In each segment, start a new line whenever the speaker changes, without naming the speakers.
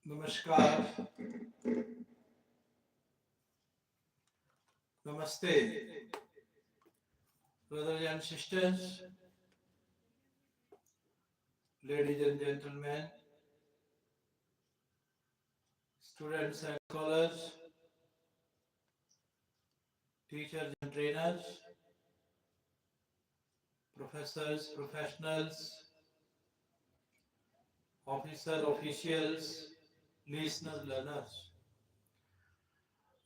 Namaskar, Namaste, brothers and sisters, ladies and gentlemen, students and scholars, teachers and trainers, professors, professionals, officials, listeners, learners.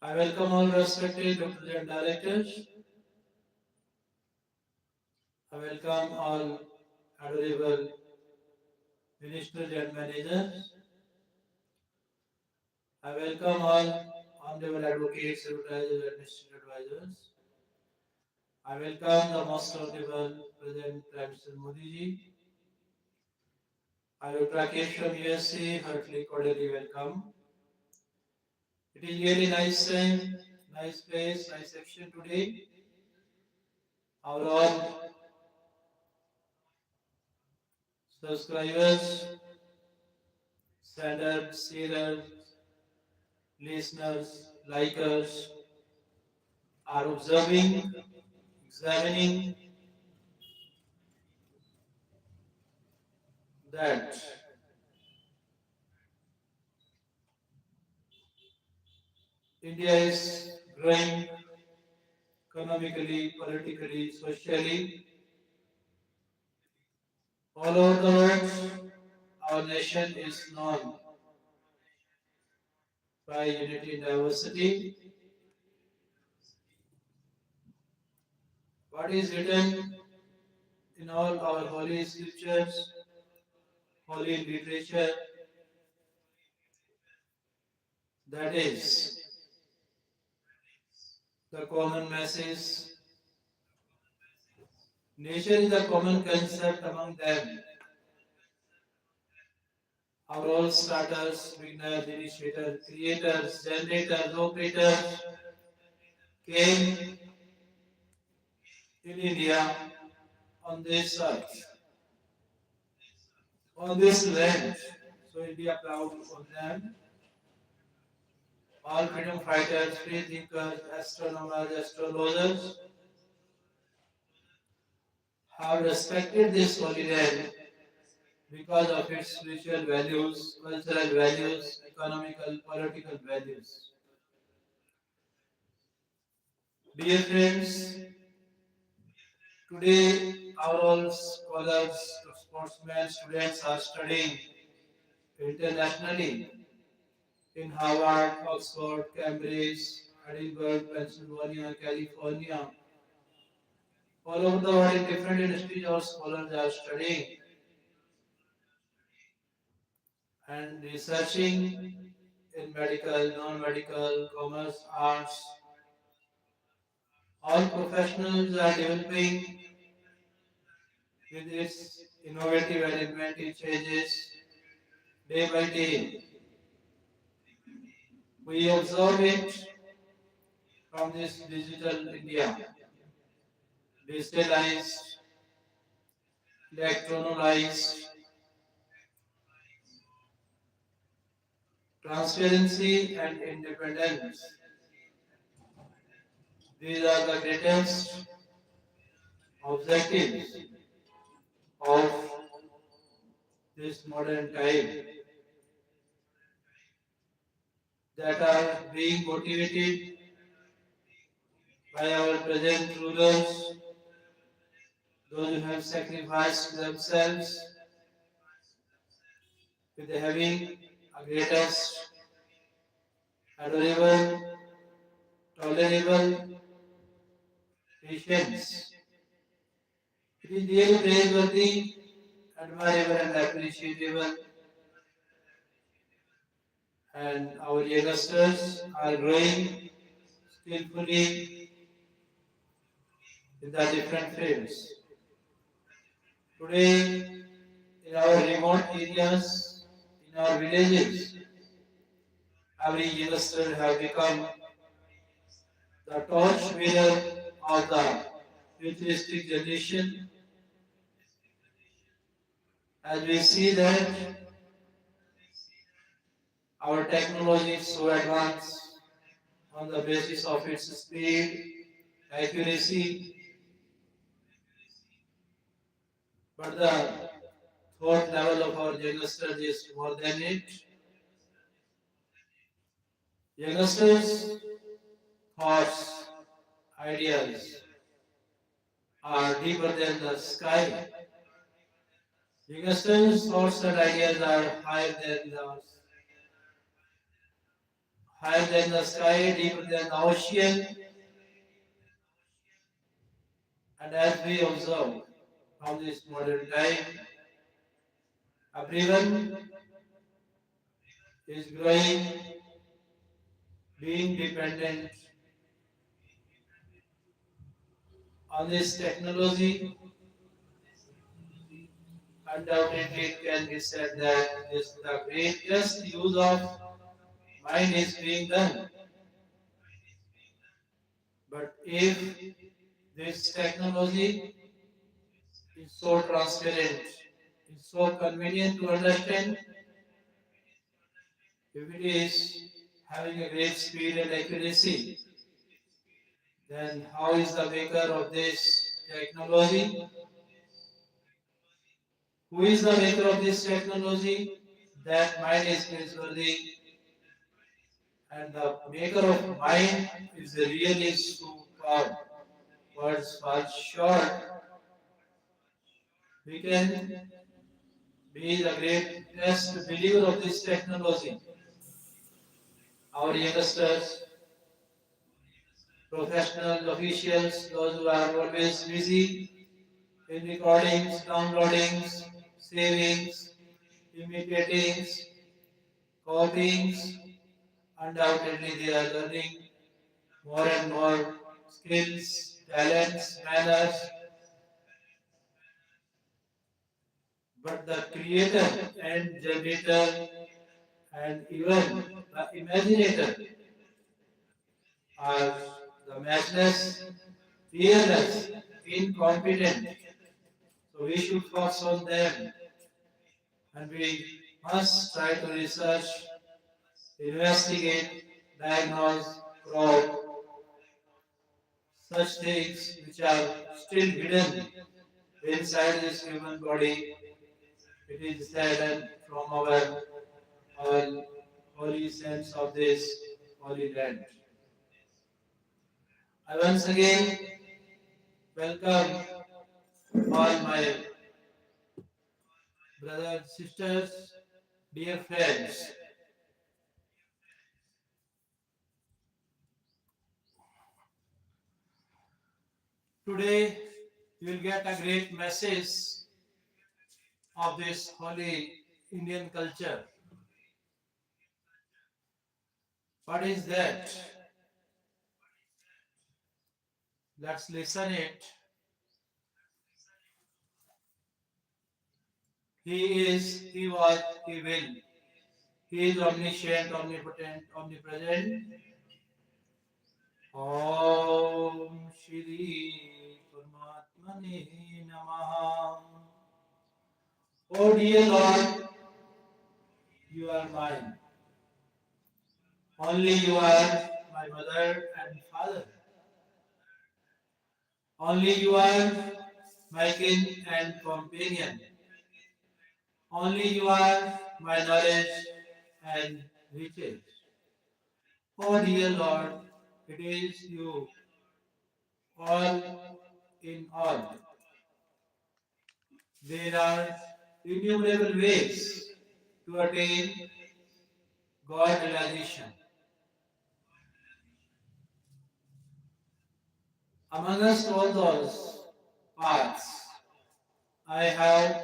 I welcome all respected doctors and directors. I welcome all adorable ministers and managers. I welcome all honorable advocates, advertisers, administrative advisors. I welcome the most honorable President Prime Minister Modi ji. I UnivProfDrRKS from USA, heartily cordially welcome. It is really nice time, nice place, nice section today. Our all subscribers, senders, sharers, listeners, likers are observing, examining that India is growing economically, politically, socially. All over the world, our nation is known by unity in diversity. What is written in all our holy scriptures, holy literature, that is the common message. Nature is a common concept among them. Our all starters, beginners, initiators, creators, generators, operators came in India on this earth, on this land. So India proud of them. All freedom fighters, free thinkers, astronomers, astrologers have respected this holy land because of its spiritual values, cultural values, economical, political values. Dear friends, today our all scholars, sportsmen, students are studying internationally in Harvard, Oxford, Cambridge, Edinburgh, Pennsylvania, California. All over the world in different industries our scholars are studying and researching in medical, non-medical, commerce, arts. All professionals are developing with its innovative and inventive changes day by day. We observe it from this digital India, digitalized, electronized, transparency and independence. These are the greatest objectives of this modern time that are being motivated by our present rulers, those who have sacrificed themselves with having a greatest, adorable, tolerable patience. It is really praiseworthy, admirable and appreciable, and our youngsters are growing skillfully in the different fields. Today, in our remote areas, in our villages, every youngster have become the torch bearer of the futuristic generation. As we see that Our technology is so advanced on the basis of its speed, accuracy, but the thought level of our youngsters is more than it. Youngsters' thoughts, ideas are deeper than the sky. Youngsters' thoughts and ideas are higher than the sky, deeper than the ocean, and as we observe from this modern time, everyone is growing, being dependent on this technology. Undoubtedly, it can be said that this the greatest use of mind is being done. But if this technology is so transparent, is so convenient to understand, if it is having a great speed and accuracy, then how is the maker of this technology? Who is the maker of this technology? That mind is praiseworthy, and the maker of mind is really superb. Words fall short. We can be the greatest believer of this technology. Our youngsters, professional officials, those who are always busy in recordings, downloadings, savings, imitating, copying, undoubtedly they are learning more and more skills, talents, manners, but the creator and generator and even the imaginator are the matchless, fearless, incompetent. So we should focus on them and we must try to research, investigate, diagnose, probe such things which are still hidden inside this human body. It is said from our holy saints of this holy land. I once again welcome all my brothers, sisters, dear friends. Today you will get a great message of this holy Indian culture. What is that? Let's listen it. He is, he was, he will. He is omniscient, omnipotent, omnipresent. Om Shri Paramatmane Namaha. Oh dear Lord, you are mine. Only you are my mother and father. Only you are my kin and companion. Only you are my knowledge and riches. Oh dear Lord, it is you, all in all. There are innumerable ways to attain God realization. Amongst all those paths, I have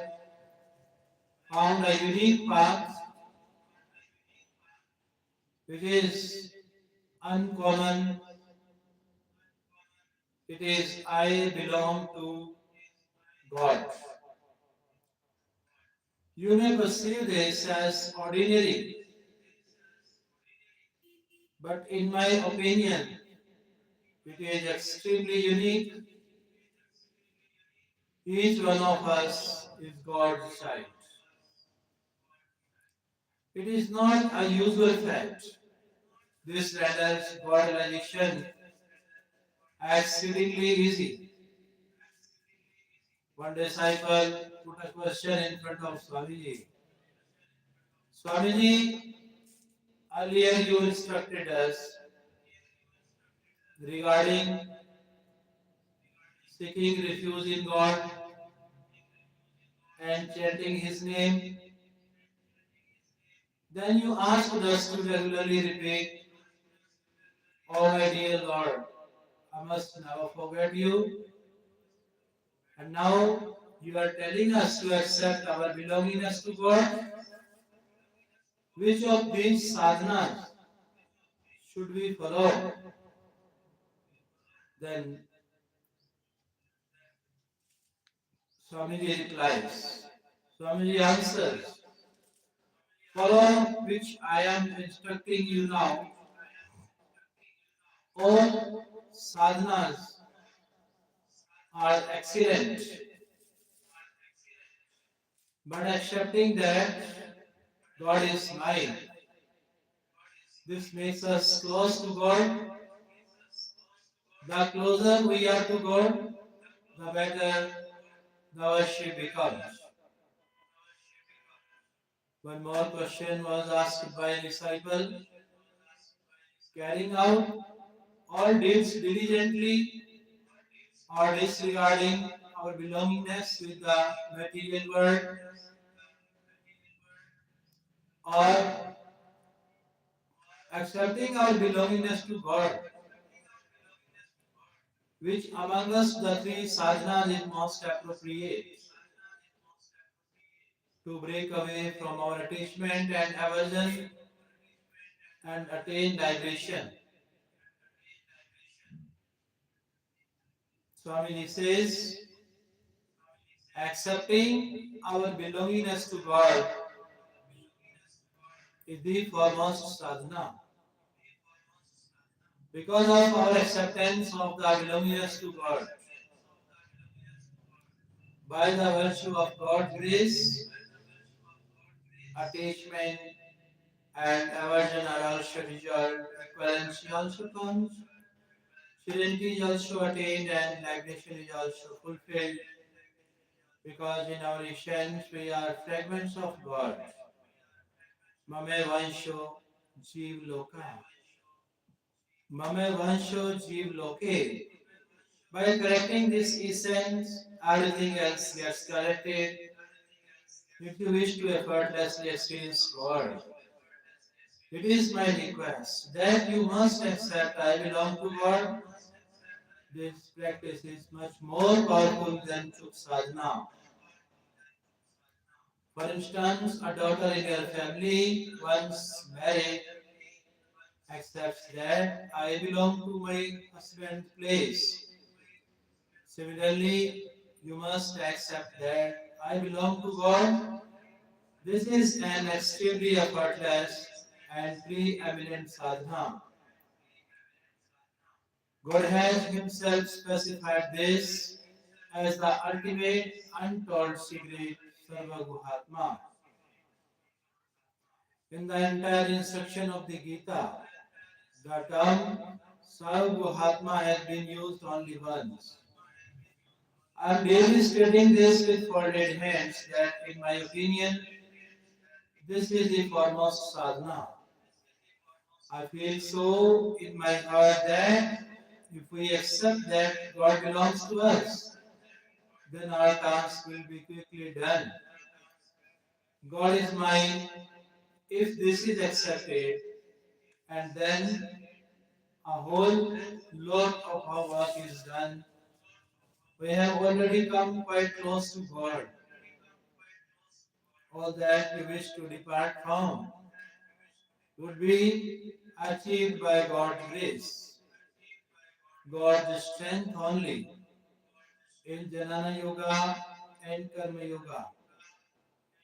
found a unique path which is uncommon. It is I belong to God. You may perceive this as ordinary, but in my opinion, it is extremely unique. Each one of us is God's child. It is not a usual fact. This renders God realization exceedingly easy. One disciple put a question in front of Swamiji. Swamiji, earlier you instructed us regarding seeking refuge in God and chanting His name. Then you asked us to regularly repeat, "Oh my dear Lord, I must never forget you." And now you are telling us to accept our belongingness to God. Which of these sadhanas should we follow? Then Swamiji replies. Swamiji answers, follow which I am instructing you now. All sadhanas are excellent, but accepting that God is mine, this makes us close to God. The closer we are to God, the better the worship becomes. One more question was asked by a disciple. Carrying out all deeds diligently or disregarding our belongingness with the material world, or accepting our belongingness to God, which among us the three sadhanas is most appropriate to break away from our attachment and aversion and attain liberation. Swamiji says, accepting our belongingness to God is the foremost sadhana. Because of our acceptance of the belongingness to God, by the virtue of God's grace, attachment and aversion are also resolved, equivalency also comes, serenity is also attained, and liberation is also fulfilled, because in our essence we are fragments of God. Mame vansho jeev loka. Mame vansho jeev loke. By correcting this essence, everything else gets corrected. If you wish to effortlessly experience God, it is my request that you must accept I belong to God. This practice is much more powerful than Chuk Sadhana. For instance, a daughter in your family, once married, accepts that I belong to my husband's place. Similarly, you must accept that I belong to God. This is an extremely effortless and preeminent sadhana. God has Himself specified this as the ultimate untold secret Sarva Guhatma. In the entire instruction of the Gita, the term Sarva Guhatma has been used only once. I am daily stating this with folded hands that, in my opinion, this is the foremost sadhana. I feel so in my heart that if we accept that God belongs to us, then our task will be quickly done. God is mine. If this is accepted, and then a whole lot of our work is done, we have already come quite close to God. All that we wish to depart from would be achieved by God's grace, God's strength only. In Jnana Yoga and Karma Yoga,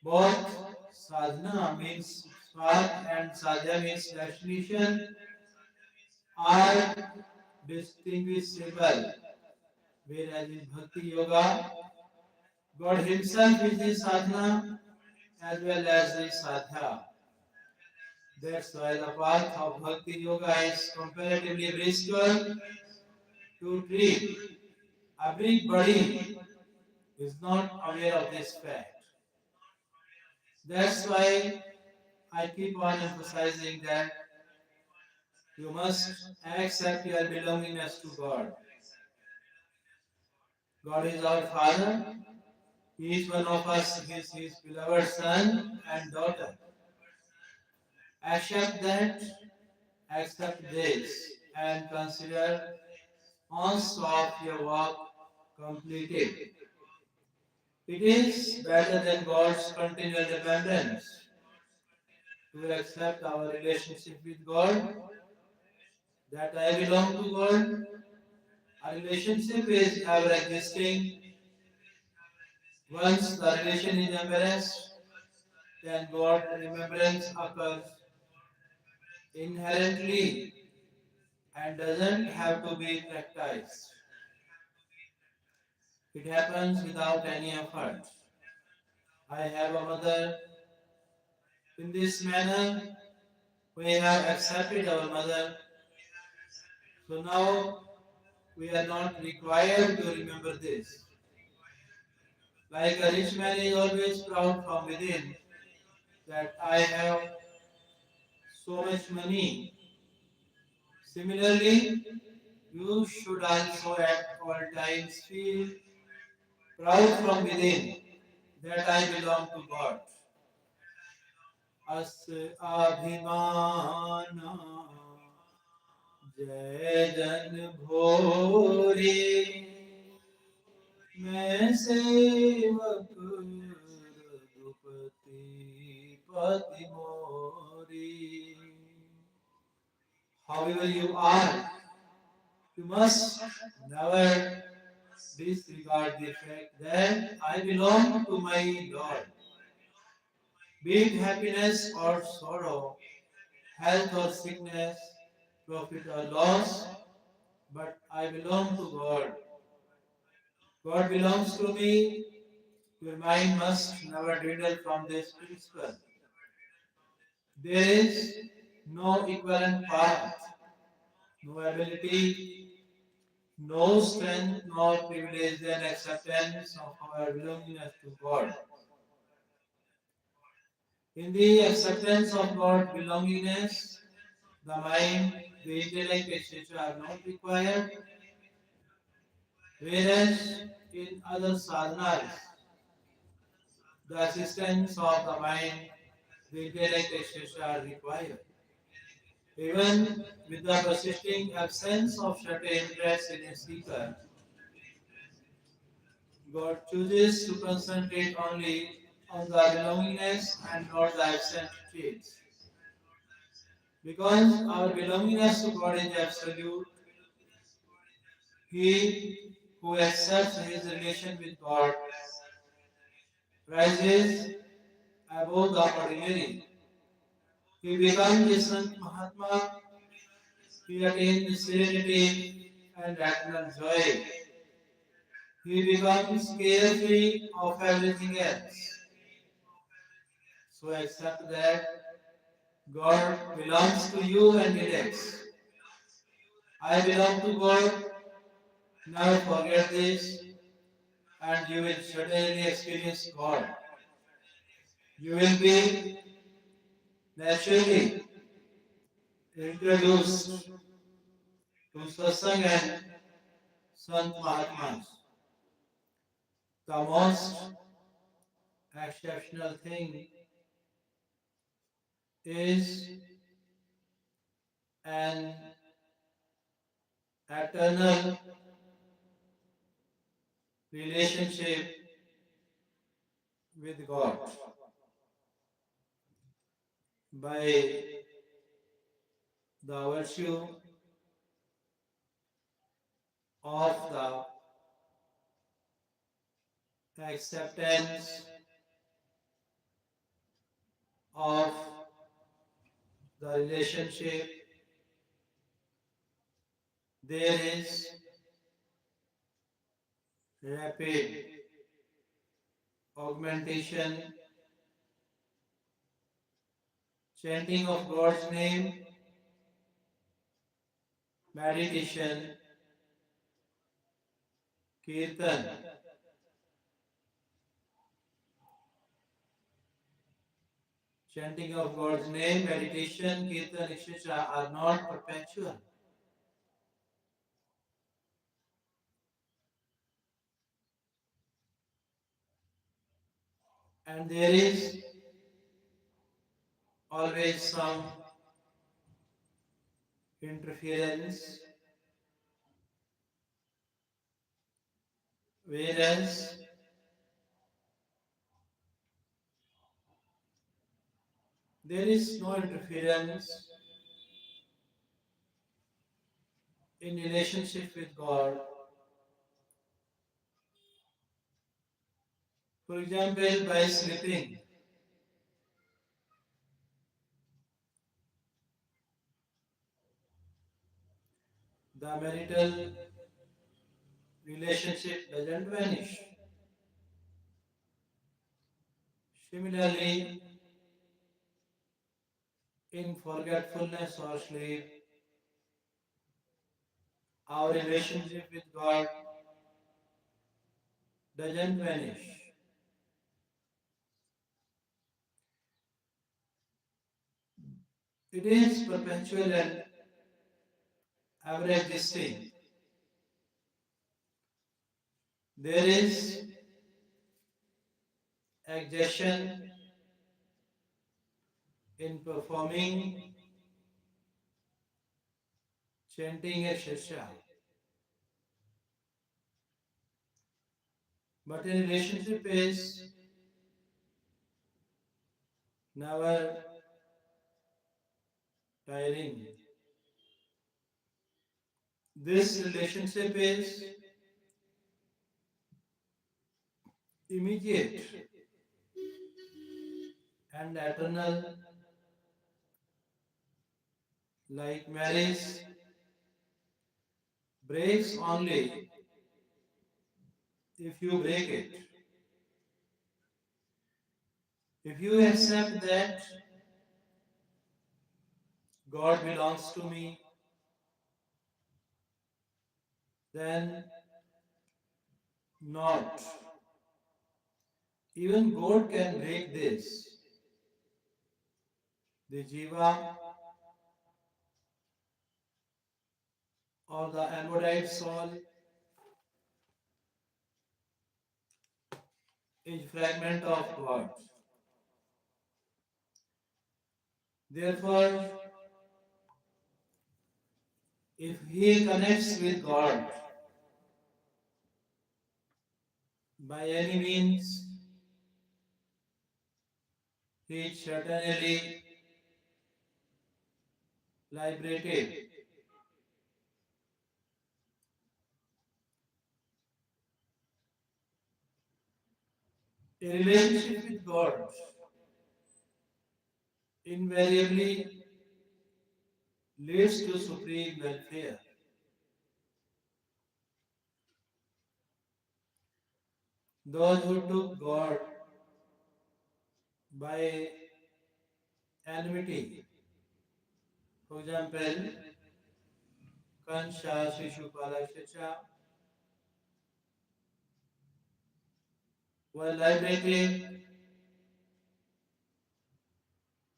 both sadhana means path and sadhya means destination are distinguishable. Whereas in Bhakti Yoga, God Himself is the sadhana as well as the sadhya. That's why the path of Bhakti Yoga is comparatively brisk one to treat. Everybody is not aware of this fact. That's why I keep on emphasizing that you must accept your belongingness to God. God is our Father. Each one of us is His beloved son and daughter. Accept that, accept this, and consider ounce of your work completed. It is better than God's continual dependence to accept our relationship with God, that I belong to God. A relationship is ever existing. Once the relation is embarrassed, then God remembrance occurs inherently and doesn't have to be practiced. It happens without any effort. I have a mother. In this manner, we have accepted our mother. So now we are not required to remember this. Like a rich man is always proud from within that I have so much money. Similarly, you should also at all times feel proud from within that I belong to God. As abhimana जय जन भोरे मैं सेवक रघुपति पति मोरी. However you are, you must never disregard the fact that I belong to my Lord. Be it happiness or sorrow, health or sickness, profit or loss, but I belong to God. God belongs to me. Your mind must never dwindle from this principle. There is no equivalent path, no ability, no strength, nor privilege than acceptance of our belongingness to God. In the acceptance of God's belongingness, the mind, the intellect, etc. are not required, whereas in other sadhanas, the assistance of the mind, the intellect, etc. are required. Even with the persisting absence of certain interests in a seeker, God chooses to concentrate only on the belongingness and not the absent traits. Because our belongingness to God is absolute, he who accepts his relation with God rises above the ordinary. He becomes a Sant Mahatma, he attains serenity and eternal joy. He becomes carefree of everything else. So accept that God belongs to you and relax. I belong to God. Never forget this, and you will certainly experience God. You will be naturally introduced to Satsang and Sant Mahatmas. The most exceptional thing is an eternal relationship with God by the virtue of the acceptance of the relationship. There is rapid augmentation, chanting of God's name, meditation, kirtan. Chanting of God's name, meditation, kirtan, etc. are not perpetual. And there is always some interference, whereas there is no interference in relationship with God. For example, by sleeping, the marital relationship doesn't vanish. Similarly, in forgetfulness or sleep, our relationship with God doesn't vanish. It is perpetual and ever existing. There is exertion in performing, chanting, etc. But in relationship is never tiring. This relationship is immediate and eternal, like marriage breaks only if you break it. If you accept that God belongs to me, then not. Even God can break this. The jiva or the embodied soul is fragment of God. Therefore, if he connects with God by any means, he is certainly liberated. A relationship with God invariably leads to supreme welfare. Those who took God by enmity, for example, Kansha, Shishupala, etc., were liberated,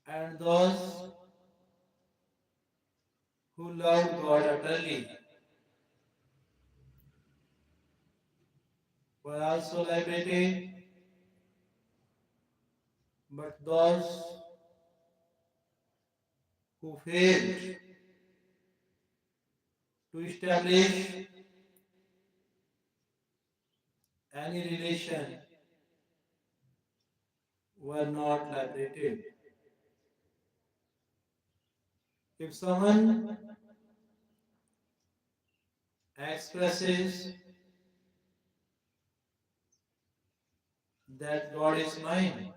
and those who loved God utterly were also liberated, but those who failed to establish any relation were not liberated. If someone expresses that God is mine,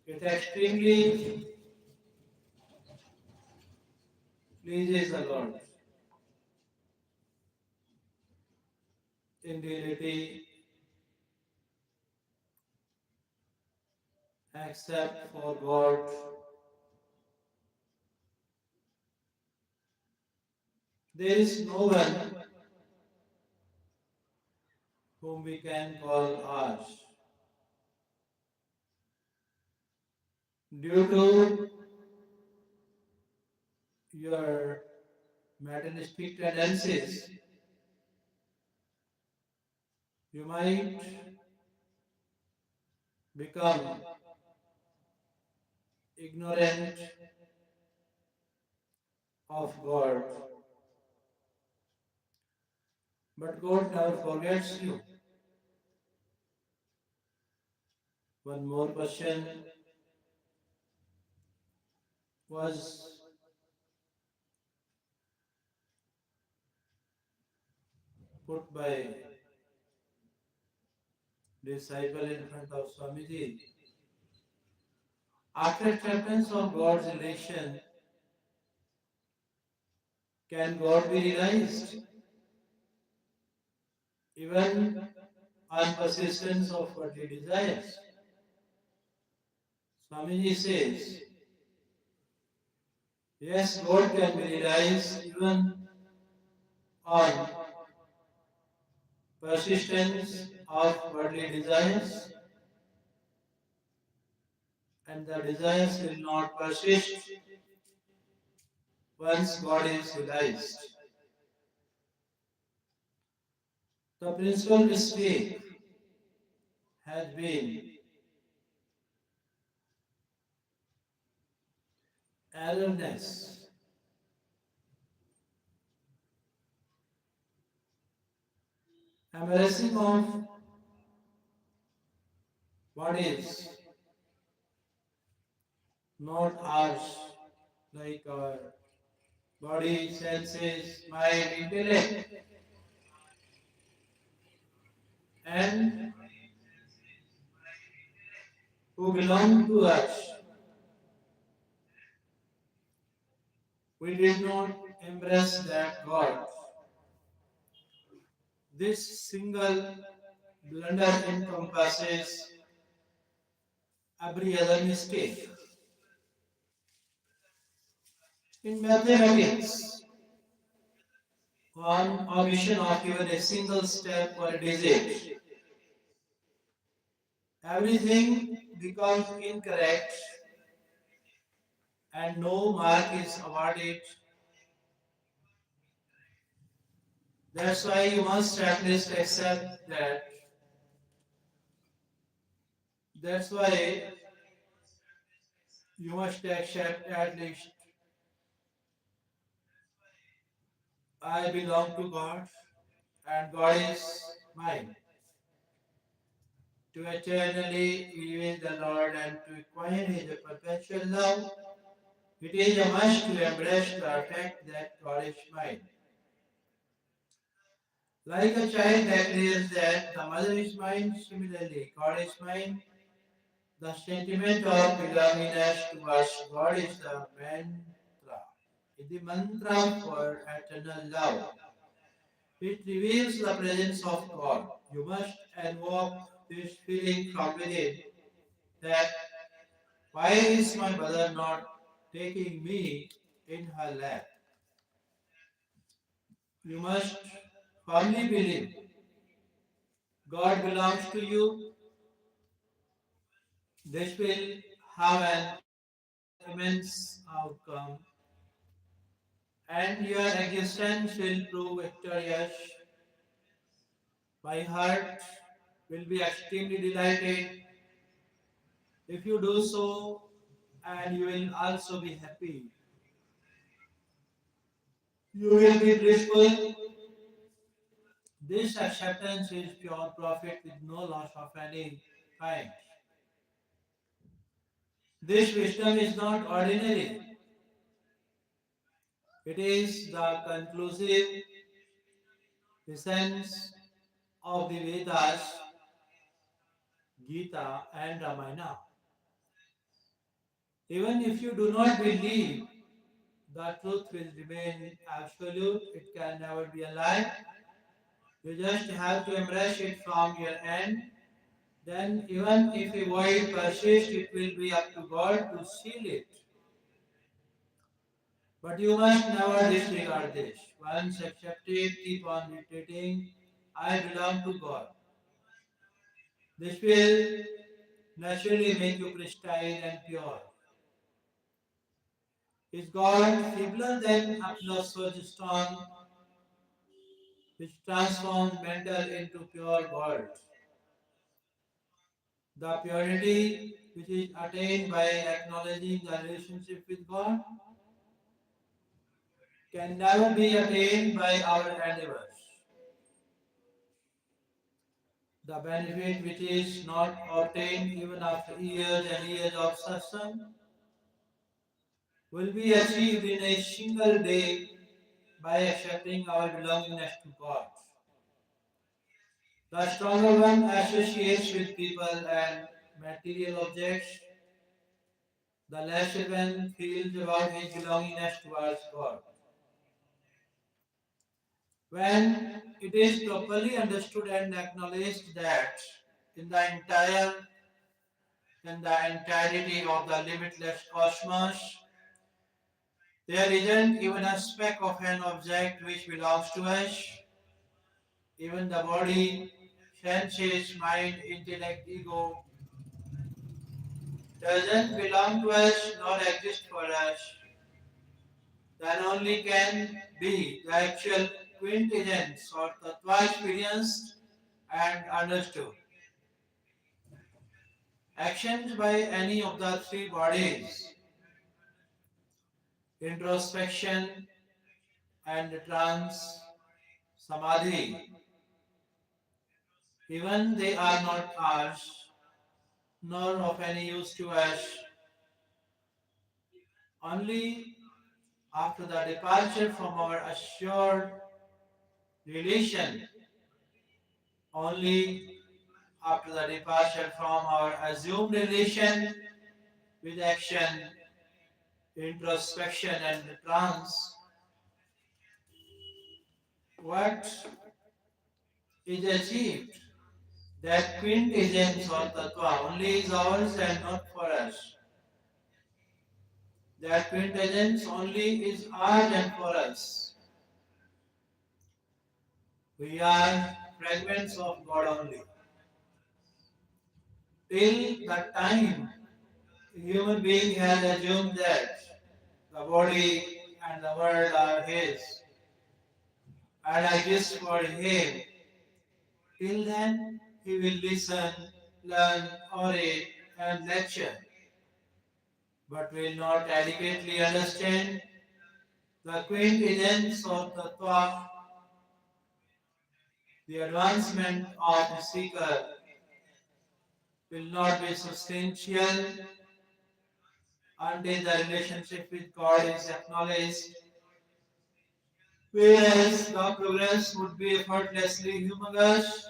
it extremely pleases the Lord. in reality except for God. There is no one whom we can call ours. Due to your materialistic tendencies, you might become ignorant of God. But God never forgets you. One more question was put by disciple in front of Swamiji. After acceptance of God's relation, can God be realized? Even on persistence of worldly desires. Swamiji says, yes, God can be realized even on persistence of worldly desires, and the desires will not persist once God is realized. The principal mistake has been erroneous, embarrassing of what is not ours, like our body, senses, mind, intellect, and who belong to us. We did not embrace that God. This single blunder encompasses every other mistake. In mathematics, on omission of even a single step or a digit, everything becomes incorrect and no mark is awarded. That's why you must at least accept that. That's why you must accept at least I belong to God and God is mine. To eternally live with the Lord and to acquire His perpetual love, it is a must to embrace the fact that God is mine. Like a child declares that the mother is mine, similarly, God is mine. The sentiment of belongingness towards God is the mantra. Is the mantra for eternal love. It reveals the presence of God. You must invoke this feeling from within that why is my mother not taking me in her lap? You must firmly believe God belongs to you. This will have an immense outcome, and your existence will prove victorious. My heart will be extremely delighted if you do so, and you will also be happy. You will be blissful. This acceptance is pure profit with no loss of any kind. This wisdom is not ordinary. It is the conclusive essence of the Vedas, Gita, and Ramayana. Even if you do not believe the truth will remain absolute, it can never be a lie. You just have to embrace it from your end. Then, even if a void persists, it will be up to God to seal it. But you must never disregard this. Once accepted, keep on repeating, I belong to God. This will naturally make you pristine and pure. Is God feebler than a philosopher's stone, which transforms mental into pure gold? The purity which is attained by acknowledging the relationship with God can never be attained by our endeavors. The benefit which is not obtained even after years and years of satsang will be achieved in a single day by accepting our belongingness to God. The stronger one associates with people and material objects, the lesser one feels about his belongingness towards God. When it is properly understood and acknowledged that in the entire in the entirety of the limitless cosmos, there isn't even a speck of an object which belongs to us. Even the body, senses, mind, intellect, ego doesn't belong to us nor exist for us. Then only can be the actual quintessence or tattva experienced and understood. Actions by any of the three bodies, introspection and trance, samadhi, even they are not ours, nor of any use to us. Only after the departure from our assured relation, only after the departure from our assumed relation with action, introspection, and trance, what is achieved. That quintessence or tattva only is ours and not for us. That quintessence only is ours and for us. We are fragments of God only. Till the time a human being has assumed that the body and the world are his and exist for him, till then he will listen, learn, orate, and lecture, but will not adequately understand the quintessence of the thought, the advancement of the seeker will not be substantial until the relationship with God is acknowledged, whereas the progress would be effortlessly humongous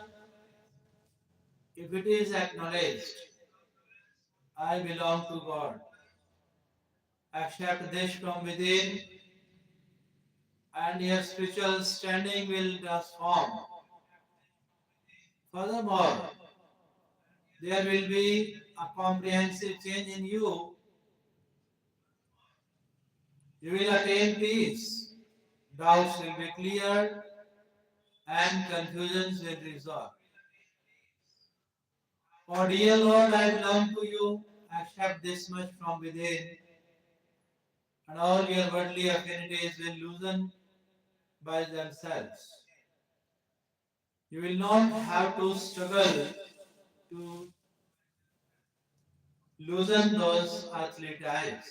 if it is acknowledged. I belong to God. Accept this from within, and your spiritual standing will transform. Furthermore, there will be a comprehensive change in you. You will attain peace. Doubts will be cleared and confusions will resolve. Oh dear Lord, I belong to you. Accept this much from within, and all your worldly affinities will loosen by themselves. You will not have to struggle to loosen those earthly ties.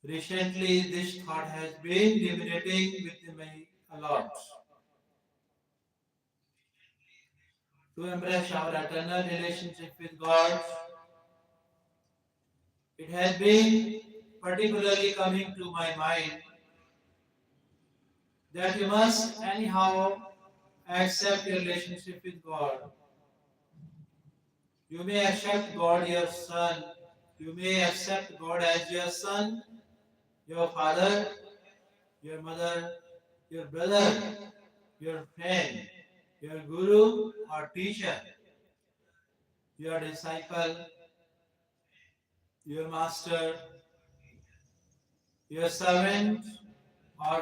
Recently, this thought has been liberating with me a lot. To embrace our eternal relationship with God, it has been particularly coming to my mind that you must anyhow accept your relationship with God. You may accept God your son. You may accept God as your son, your father, your mother, your brother, your friend, your guru or teacher, your disciple, your master, your servant, or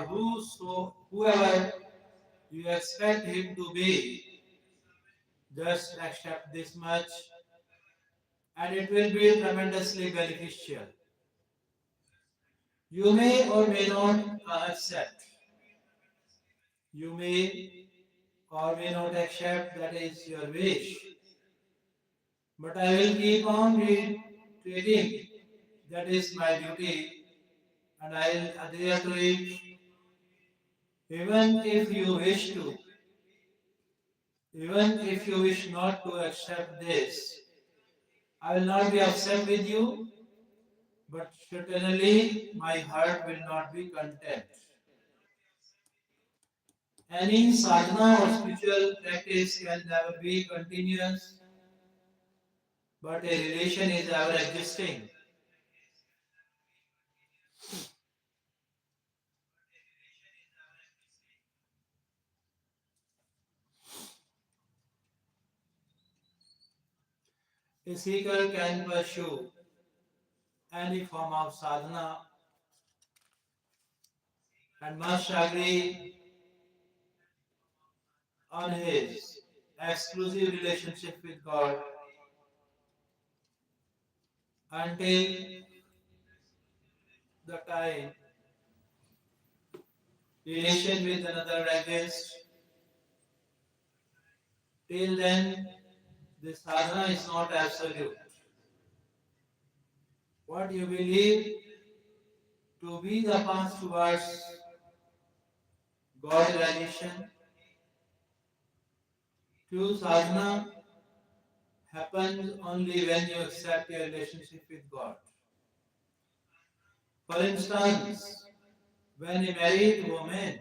whoever you expect him to be. Just accept this much and it will be tremendously beneficial. You may or may not accept. You may or may not accept, that is your wish. But I will keep on treating, that is my duty, and I will adhere to it even if you wish to. Even if you wish not to accept this, I will not be upset with you, but certainly my heart will not be content. Any sadhana or spiritual practice can never be continuous, but a relation is ever existing. A seeker can pursue any form of sadhana and must agree on his exclusive relationship with God until the time relation with another exists. Till then, the sadhana is not absolute. What you believe to be the path towards God realization, true sadhana happens only when you accept your relationship with God. For instance, when a married woman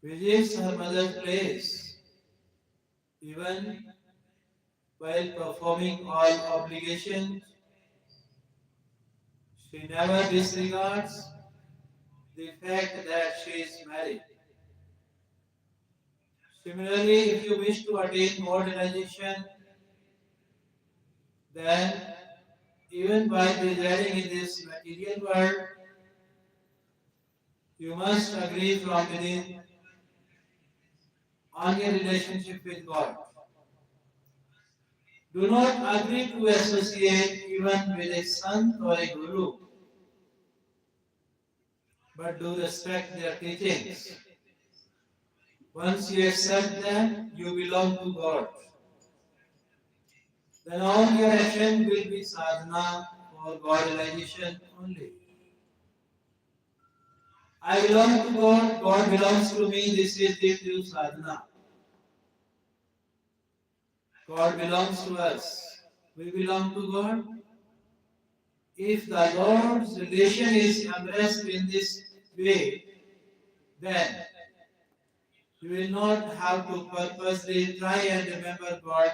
visits her mother's place, even while performing all obligations, she never disregards the fact that she is married. Similarly, if you wish to attain God realization, then even while residing in this material world, you must agree from within on your relationship with God. Do not agree to associate even with a sant or a guru, but do respect their teachings. Once you accept them, you belong to God. Then all your action will be sadhana for God realization only. I belong to God, God belongs to me, this is the true sadhana. God belongs to us. We belong to God. If the Lord's relation is embraced in this way, then you will not have to purposely try and remember God,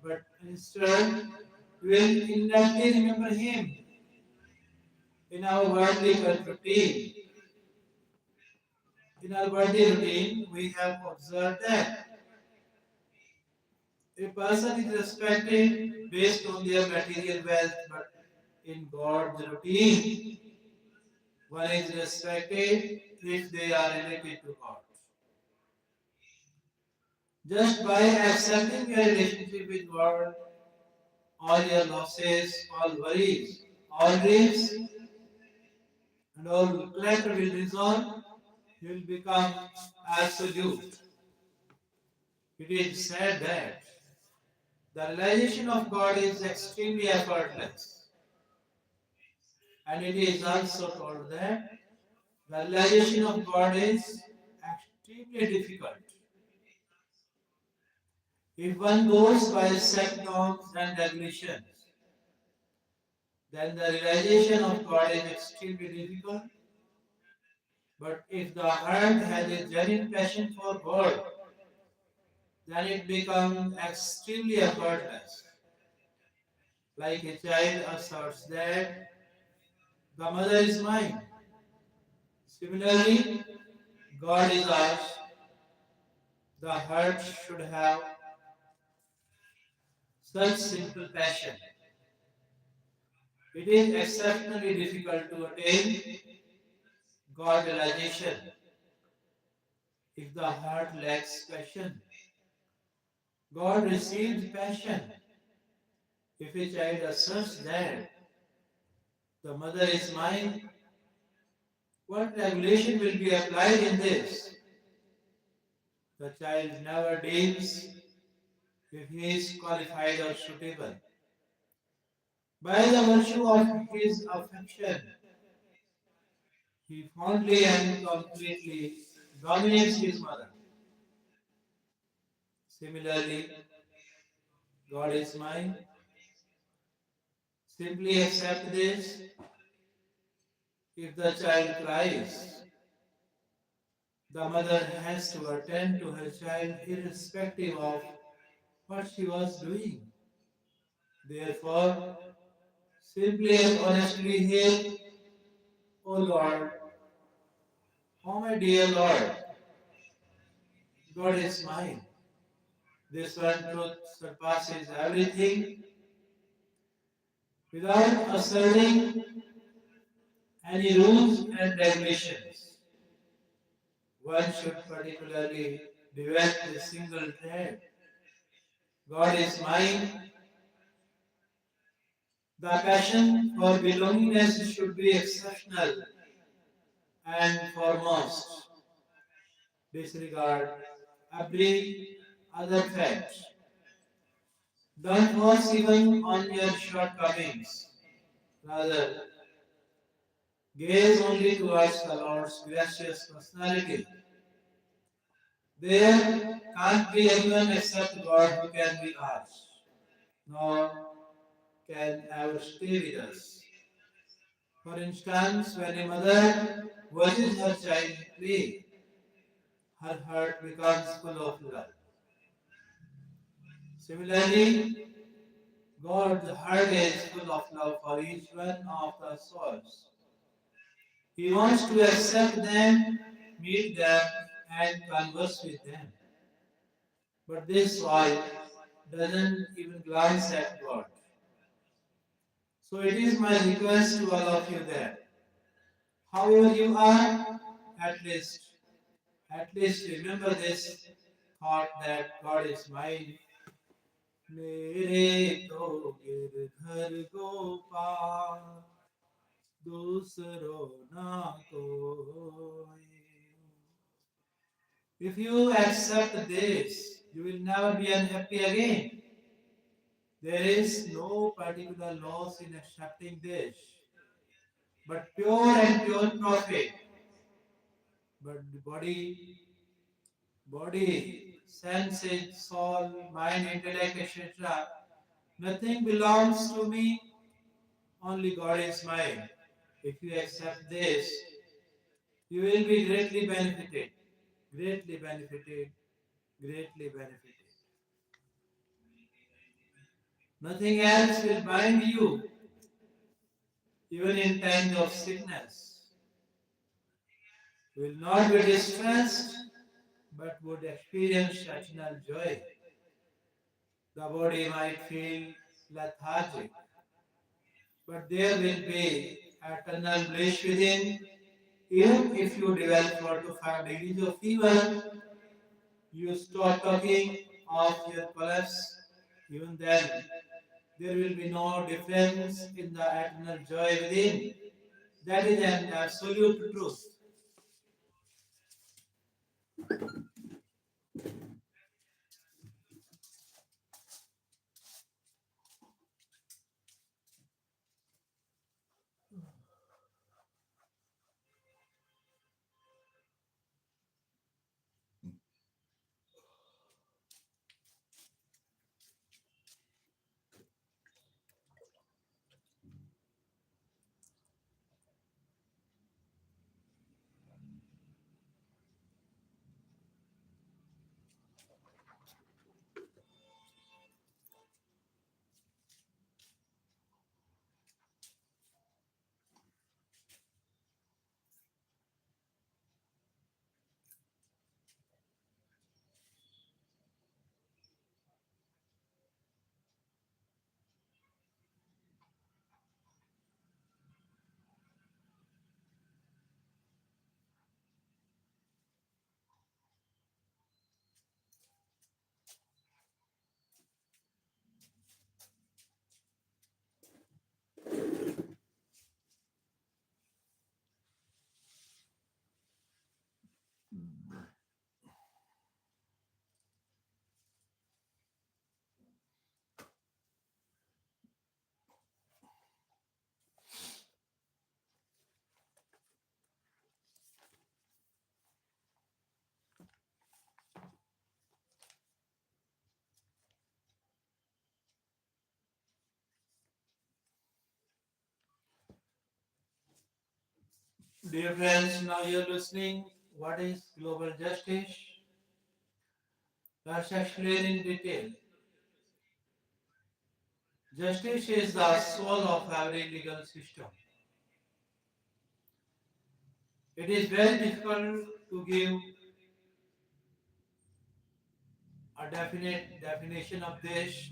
but instead you will innately remember Him. In our worldly routine, we have observed that a person is respected based on their material wealth, but in God's routine, one is respected if they are related to God. Just by accepting your relationship with God, all your losses, all worries, all dreams, and all clutter will resolve, you will become absolute. It is said that the realization of God is extremely effortless. And it is also told that the realization of God is extremely difficult. If one goes by set norms and regulations, then the realization of God is extremely difficult. But if the heart has a genuine passion for God, then it becomes extremely effortless. Like a child asserts that the mother is mine. Similarly, God is ours. The heart should have such simple passion. It is exceptionally difficult to attain God realization if the heart lacks passion. God receives passion if a child asserts that the mother is mine. What regulation will be applied in this? The child never deems if he is qualified or suitable. By the virtue of his affection, he fondly and completely dominates his mother. Similarly, God is mine. Simply accept this. If the child cries, the mother has to attend to her child irrespective of what she was doing. Therefore, simply and honestly hail, O Lord, O my dear Lord, God is mine. This one truth surpasses everything. Without asserting any rules and regulations, one should particularly develop a single thread. God is mine. The passion for belongingness should be exceptional and foremost. Disregard every other fact. Don't focus even on your shortcomings. Rather, gaze only towards the Lord's gracious personality. There can't be anyone except God who can be ours, nor can ever stay with us. For instance, when a mother watches her child play, her heart becomes full of love. Similarly, God's heart is full of love for each one of the souls. He wants to accept them, meet them, and converse with them. But this soul doesn't even glance at God. So it is my request to all of you that, however you are, at least, at least remember this thought that God is mine. मेरे तो गिरधर गोपाल दूसरो ना कोई. If you accept this, you will never be unhappy again. There is no particular loss in accepting this, but pure and pure profit. But the body, senses, soul, mind, intellect, etc. Nothing belongs to me, only God is mine. If you accept this, you will be greatly benefited, greatly benefited, greatly benefited. Nothing else will bind you, even in times of sickness. You will not be distressed, but would experience eternal joy. The body might feel lethargic, but there will be eternal bliss within. Even if you develop 4 to 5 degrees of fever, you start talking of your collapse, even then there will be no difference in the eternal joy within. That is an absolute truth. Dear friends, now you're listening. What is global justice? Let's explain in detail. Justice is the soul of every legal system. It is very difficult to give a definite definition of this.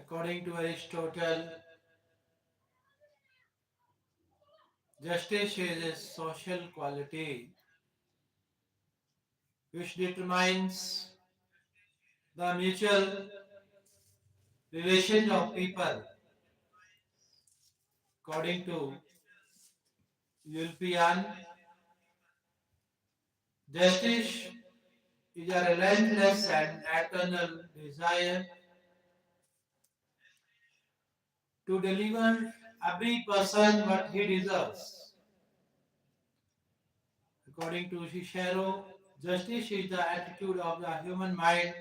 According to Aristotle, justice is a social quality which determines the mutual relation of people. According to European, justice is a relentless and eternal desire to deliver every person what he deserves. According to Cicero, justice is the attitude of the human mind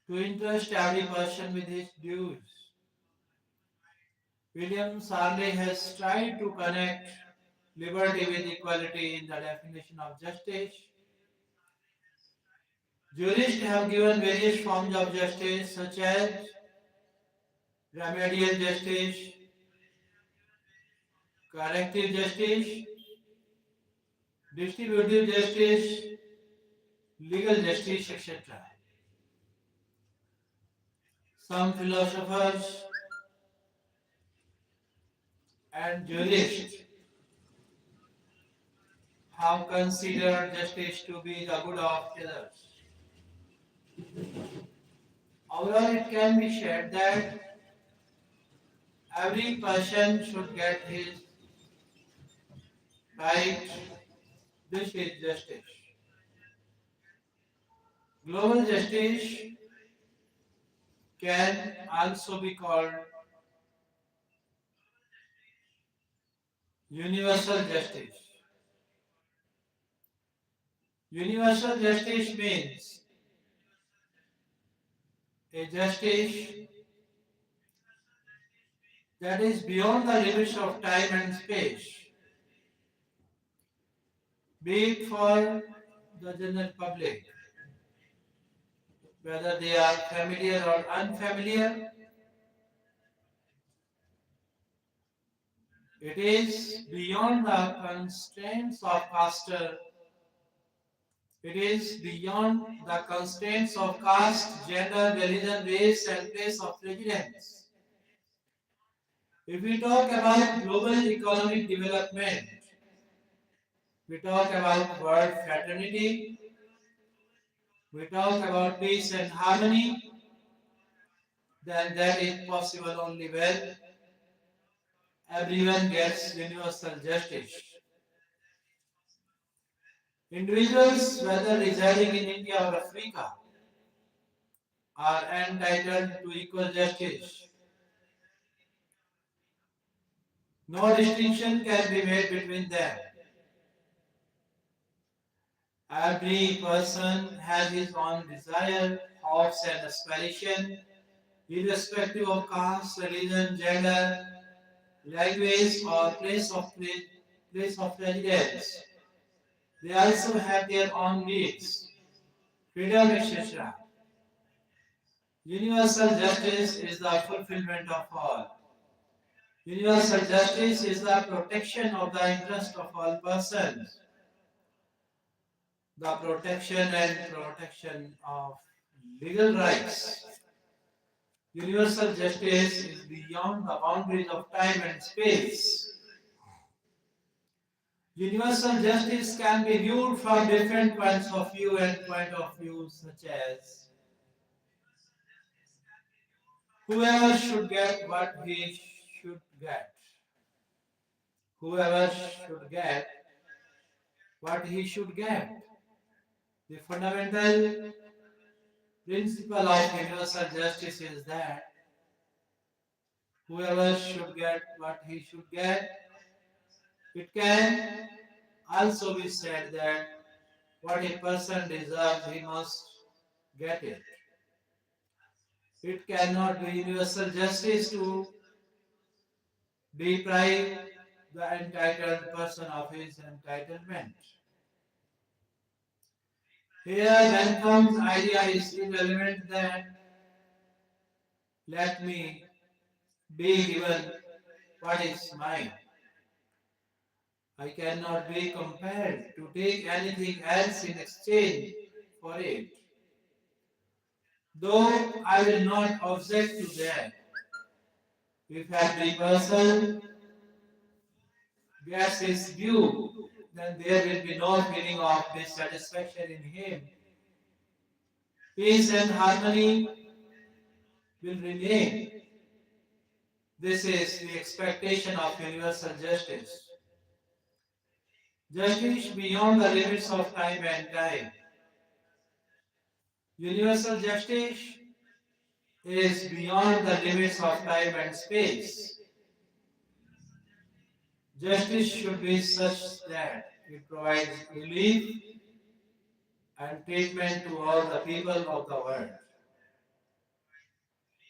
to entrust every person with his dues. William Sarley has tried to connect liberty with equality in the definition of justice. Jurists have given various forms of justice such as remedial justice, corrective justice, distributive justice, legal justice, etc. Some philosophers and jurists have considered justice to be the good of others. However, it can be said that every person should get his right. This is justice. Global justice can also be called universal justice. Universal justice means a justice that is beyond the limits of time and space, be it for the general public, whether they are familiar or unfamiliar. It is beyond the constraints of caste. It is beyond the constraints of caste, gender, religion, race, and place of residence. If we talk about global economic development, we talk about world fraternity, we talk about peace and harmony, then that is possible only when everyone gets universal justice. Individuals, whether residing in India or Africa, are entitled to equal justice. No distinction can be made between them. Every person has his own desire, hopes, and aspiration, irrespective of caste, religion, gender, language, or place of residence. They also have their own needs, freedom, etc. Universal justice is the fulfillment of all. Universal justice is the protection of the interest of all persons, the protection of legal rights. Universal justice is beyond the boundaries of time and space. Universal justice can be viewed from different points of view and point of view such as whoever should get what he should get. Whoever should get what he should get. The fundamental principle of universal justice is that whoever should get what he should get. It can also be said that what a person deserves, he must get it. It cannot be universal justice to deprive the entitled person of his entitlement. Here then comes idea is irrelevant that let me be given what is mine. I cannot be compelled to take anything else in exchange for it. Though I will not object to that. If every person gets his due, then there will be no feeling of dissatisfaction in him. Peace and harmony will remain. This is the expectation of universal justice. Justice beyond the limits of time and time. Universal justice is beyond the limits of time and space. Justice should be such that it provides relief and treatment to all the people of the world.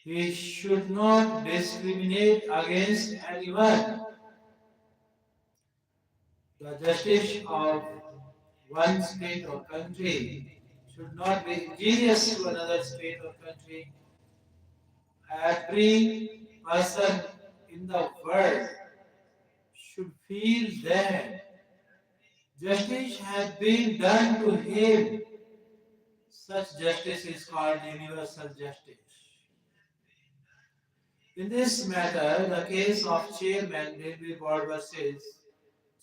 He should not discriminate against anyone. The justice of one state or country should not be injurious to another state or country. Every person in the world should feel that justice has been done to him. Such justice is called universal justice. In this matter, the case of Chairman Railway Board versus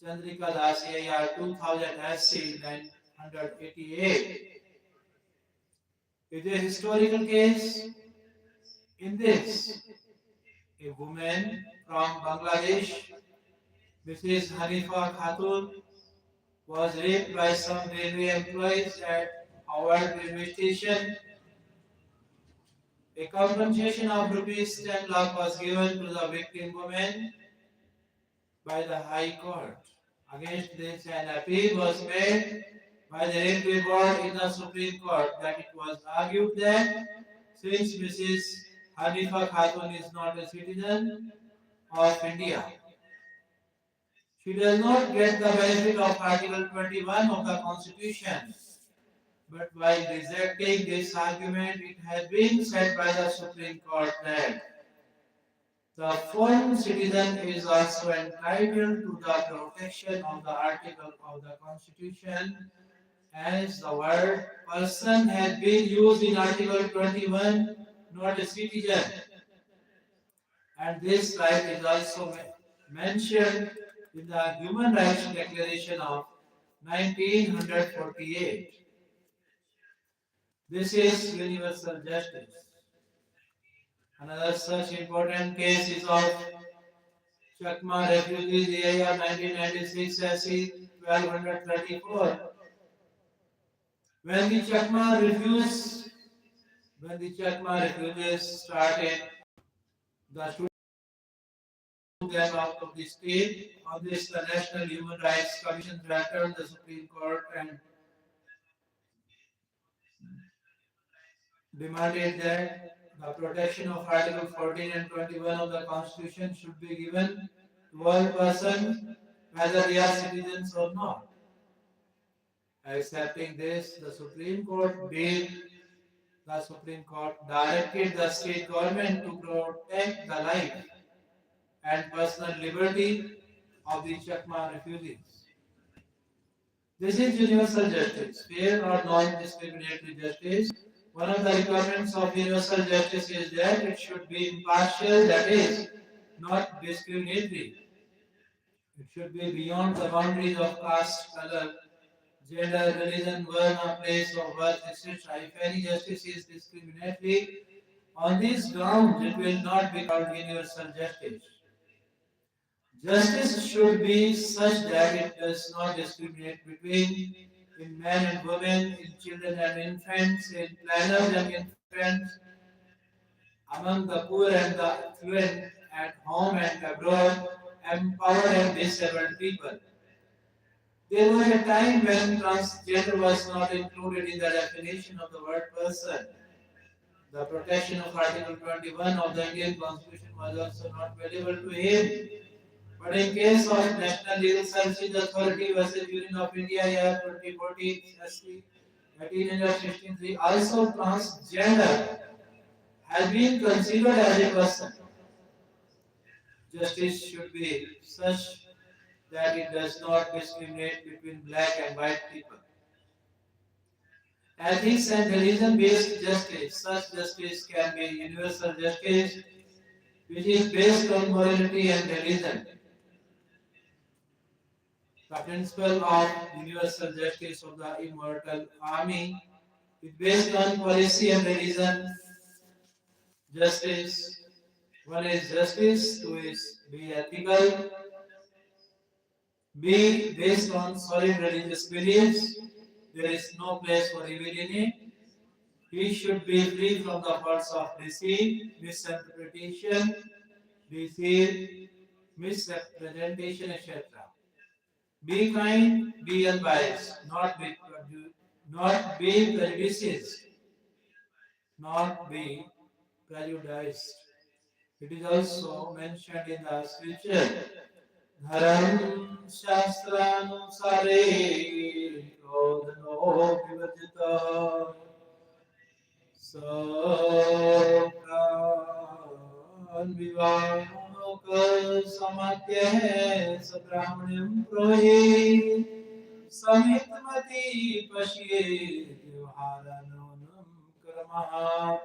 Chandrika Das AR 2000 SC 988 is a historical case. In this, a woman from Bangladesh, Mrs. Hanifa Khatun, was raped by some railway employees at Howard railway station. A compensation of rupees 10 lakh was given to the victim woman by the High Court. Against this, an appeal was made by the Railway Board in the Supreme Court that it was argued that since Mrs. Hanifa Khatun is not a citizen of India, she does not get the benefit of Article 21 of the Constitution. But while rejecting this argument, it has been said by the Supreme Court that the foreign citizen is also entitled to the protection of the article of the Constitution, as the word person has been used in Article 21, not a citizen. And this right is also mentioned in the Human Rights Declaration of 1948. This is universal justice. Another such important case is of Chakma refugees year 1996 SC 1234. When the Chakma refugees started the student them out of the state. On this, the National Human Rights Commission threatened the Supreme Court and demanded that the protection of Article 14 and 21 of the Constitution should be given to all persons, whether they are citizens or not. Accepting this, the Supreme Court directed the state government to protect the life and personal liberty of the Chakma refugees. This is universal justice, fair or non-discriminatory justice. One of the requirements of universal justice is that it should be impartial, that is, not discriminatory. It should be beyond the boundaries of caste, color, gender, religion, birth, place of birth, etc. If any justice is discriminatory, on these grounds it will not be called universal justice. Justice should be such that it does not discriminate between in men and women, in children and infants, in planners and infants, among the poor and the affluent, at home and abroad, empower and disabled people. There was a time when transgender was not included in the definition of the word person. The protection of Article 21 of the Indian Constitution was also not available to him. But in case of National Legal Services Authority versus Union of India, year 2014, SC 1863, also transgender has been considered as a person. Justice should be such that it does not discriminate between black and white people. Ethics and religion-based justice. Such justice can be universal justice, which is based on morality and religion. The principle of universal justice of the immortal army is based on policy and religion. Justice. One is justice, two is be ethical, be based on solid religious beliefs. There is no place for evil in it. He should be free from the faults of deceit, misinterpretation, deceit, misrepresentation, etc. Be kind, be unbiased, not be prejudiced, not be prejudiced. It is also mentioned in the scripture. Dharam Shastrānusare Krodhano Vivarjita Sapran Vivāk Samatya Sabrahmanyam Prohi Samitmati Pashye Vyavharanonam Karamaha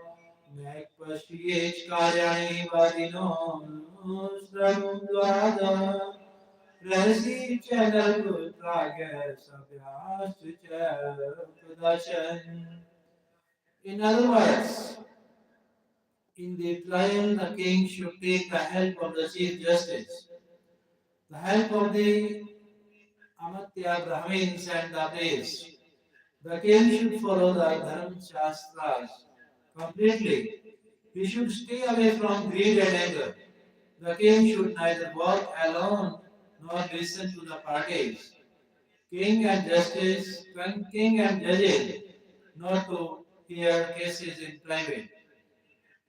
Nek Pashye Karyani Vadino Sranum Dvada Rasi Channel Putragas Abhyas Pradashan. In other words, in the trial, the king should take the help of the chief justice, the help of the Amatya Brahmins and the priests. The king should follow the Dharma Shastras completely. He should stay away from greed and anger. The king should neither walk alone nor listen to the parties. King and judges, not to hear cases in private.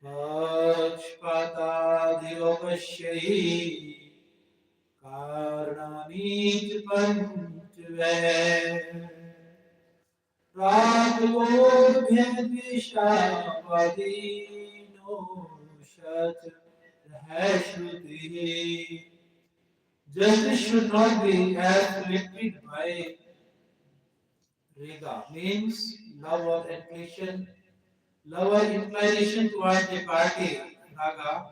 Pachpatadhirokashyahi karnanich panchve Raglovbhyadvishavadino shat rahashruti. Justice should not be afflicted by Rega, means love or inclination towards a party, Raga,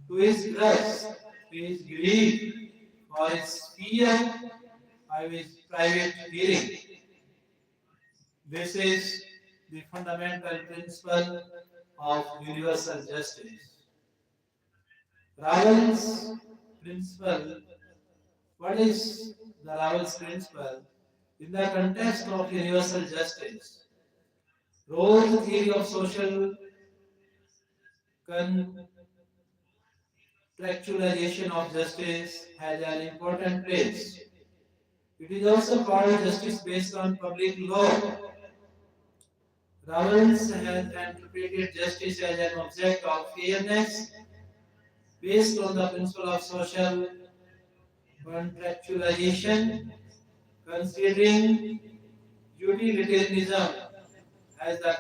to his grudge, to his greed, or his fear of his private hearing. This is the fundamental principle of universal justice. Raval's principle. What is the Raval's principle? In the context of universal justice, Rose's theory of social contractualization of justice has an important place. It is also called justice based on public law. Rawls has interpreted justice as an object of fairness based on the principle of social contractualization, considering utilitarianism as the